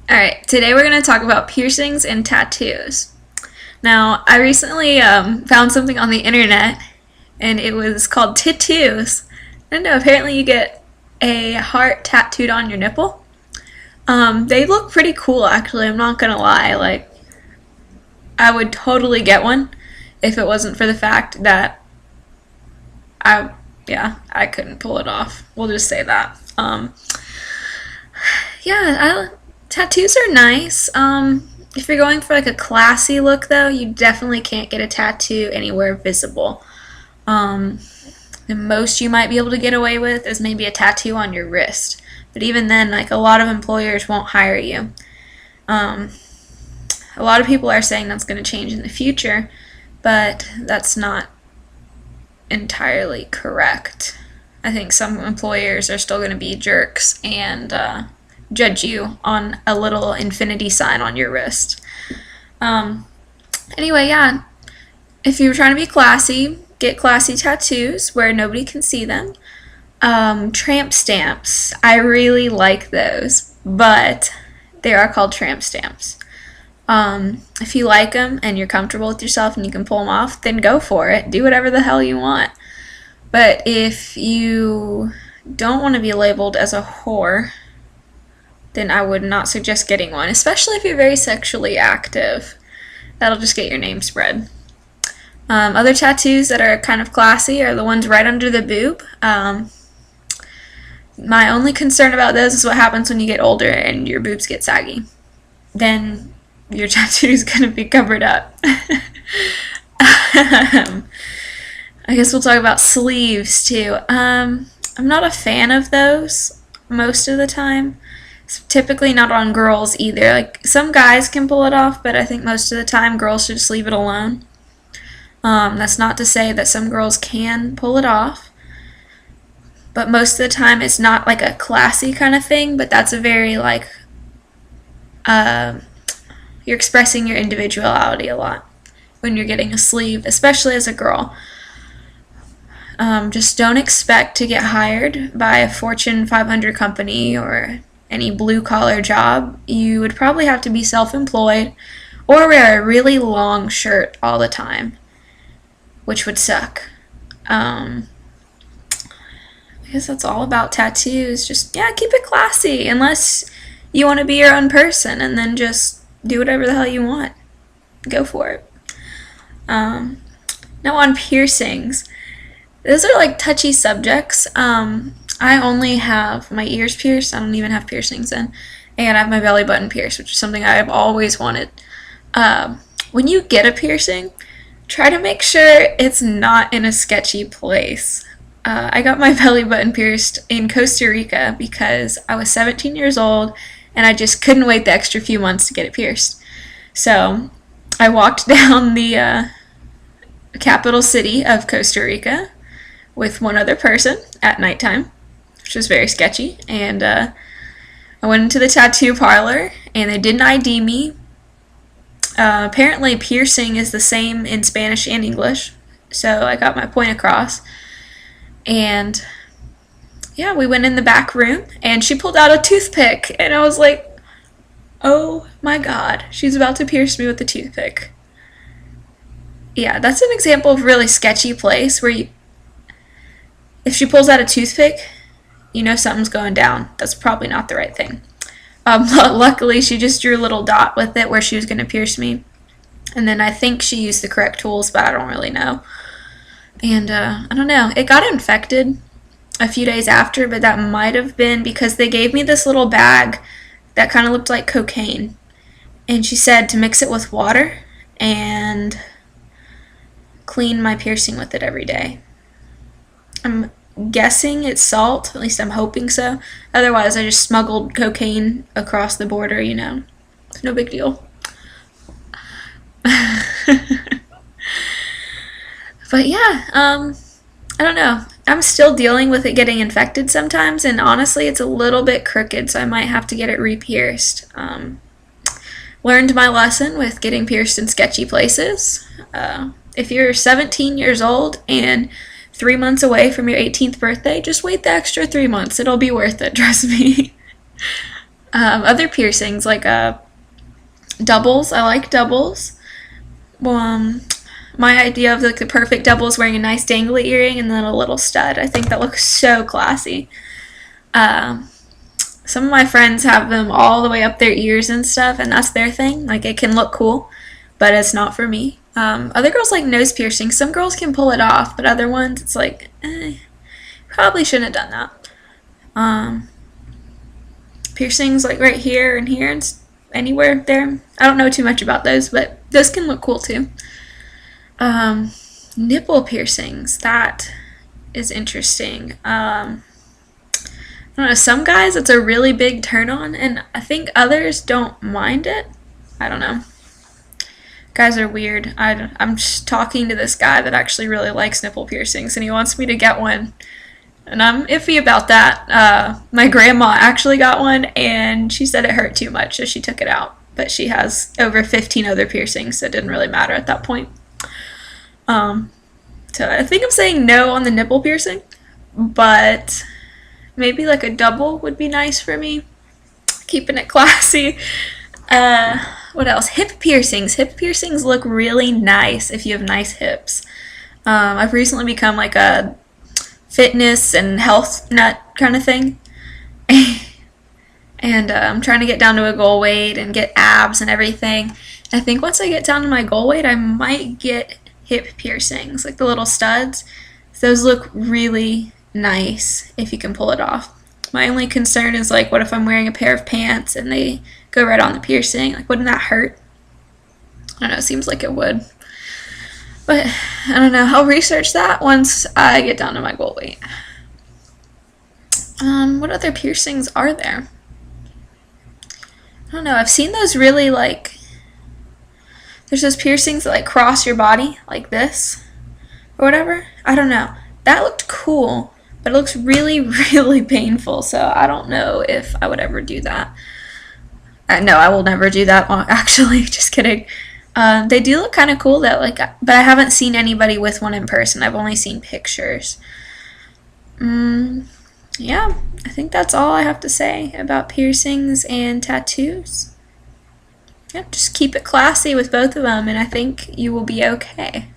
Alright, today we're going to talk about piercings and tattoos. Now, I recently found something on the internet, and it was called Tittoos. I don't know, apparently you get a heart tattooed on your nipple. They look pretty cool, actually, I'm not going to lie. Like, I would totally get one if it wasn't for the fact that I couldn't pull it off. We'll just say that. Tattoos are nice. If you're going for like a classy look though, you definitely can't get a tattoo anywhere visible. The most you might be able to get away with is maybe a tattoo on your wrist. But even then, like, a lot of employers won't hire you. A lot of people are saying that's going to change in the future, but that's not entirely correct. I think some employers are still going to be jerks and judge you on a little infinity sign on your wrist. Anyway, yeah, if you're trying to be classy, get classy tattoos where nobody can see them. Tramp stamps, I really like those, but they are called tramp stamps. If you like them and you're comfortable with yourself and you can pull them off, then go for it. Do whatever the hell you want. But if you don't want to be labeled as a whore, then I would not suggest getting one, especially if you're very sexually active. That'll just get your name spread. Other tattoos that are kind of classy are the ones right under the boob. My only concern about those is what happens when you get older and your boobs get saggy. Then your tattoo is going to be covered up. I guess we'll talk about sleeves too. I'm not a fan of those most of the time. It's typically not on girls either. Like, some guys can pull it off, but I think most of the time girls should just leave it alone. That's not to say that some girls can pull it off, but most of the time it's not like a classy kind of thing, but that's a very like you're expressing your individuality a lot when you're getting a sleeve, especially as a girl. Just don't expect to get hired by a Fortune 500 company or any blue-collar job. You would probably have to be self-employed or wear a really long shirt all the time, which would suck. I guess that's all about tattoos. Just, keep it classy, unless you want to be your own person, and then just do whatever the hell you want. Go for it. Now on piercings. Those are like touchy subjects. I only have my ears pierced. I don't even have piercings in. And I have my belly button pierced, which is something I've always wanted. When you get a piercing, try to make sure it's not in a sketchy place. I got my belly button pierced in Costa Rica because I was 17 years old and I just couldn't wait the extra few months to get it pierced. So I walked down the capital city of Costa Rica with one other person at nighttime, which was very sketchy, and I went into the tattoo parlor and they didn't ID me. Apparently piercing is the same in Spanish and English, so I got my point across. And yeah, we went in the back room and she pulled out a toothpick and I was like, oh my god, she's about to pierce me with a toothpick. Yeah, that's an example of a really sketchy place where if she pulls out a toothpick, you know something's going down. That's probably not the right thing. Luckily, she just drew a little dot with it where she was going to pierce me. And then I think she used the correct tools, but I don't really know. And I don't know. It got infected a few days after, but that might have been because they gave me this little bag that kind of looked like cocaine. And she said to mix it with water and clean my piercing with it every day. I'm guessing it's salt, at least I'm hoping so. Otherwise, I just smuggled cocaine across the border, you know. It's no big deal. But yeah, I don't know. I'm still dealing with it getting infected sometimes, and honestly, it's a little bit crooked, so I might have to get it re-pierced. Learned my lesson with getting pierced in sketchy places. If you're 17 years old and 3 months away from your 18th birthday, just wait the extra 3 months. It'll be worth it, trust me. Other piercings, like doubles. I like doubles. Um, my idea of like the perfect double is wearing a nice dangly earring and then a little stud. I think that looks so classy. Um, some of my friends have them all the way up their ears and stuff, and that's their thing. Like, it can look cool, but it's not for me. Other girls like nose piercing. Some girls can pull it off, but other ones, it's like, probably shouldn't have done that. Piercings like right here and here and anywhere there. I don't know too much about those, but those can look cool too. Nipple piercings. That is interesting. I don't know. Some guys, it's a really big turn on, and I think others don't mind it. I don't know. Guys are weird. I'm just talking to this guy that actually really likes nipple piercings, and he wants me to get one. And I'm iffy about that. My grandma actually got one, and she said it hurt too much, so she took it out. But she has over 15 other piercings, so it didn't really matter at that point. So I think I'm saying no on the nipple piercing, but maybe like a double would be nice for me. Keeping it classy. What else? Hip piercings. Hip piercings look really nice if you have nice hips. I've recently become like a fitness and health nut kind of thing. And I'm trying to get down to a goal weight and get abs and everything. I think once I get down to my goal weight, I might get hip piercings, like the little studs. Those look really nice if you can pull it off. My only concern is like, what if I'm wearing a pair of pants and they go right on the piercing? Like, wouldn't that hurt? I don't know, it seems like it would. But I don't know, I'll research that once I get down to my goal weight. What other piercings are there? I don't know, I've seen those really like, there's those piercings that like cross your body like this or whatever. I don't know. That looked cool, but it looks really, really painful, so I don't know if I would ever do that. No, I will never do that, actually, just kidding. They do look kind of cool though, like, but I haven't seen anybody with one in person. I've only seen pictures. Yeah, I think that's all I have to say about piercings and tattoos. Yep, just keep it classy with both of them, and I think you will be okay.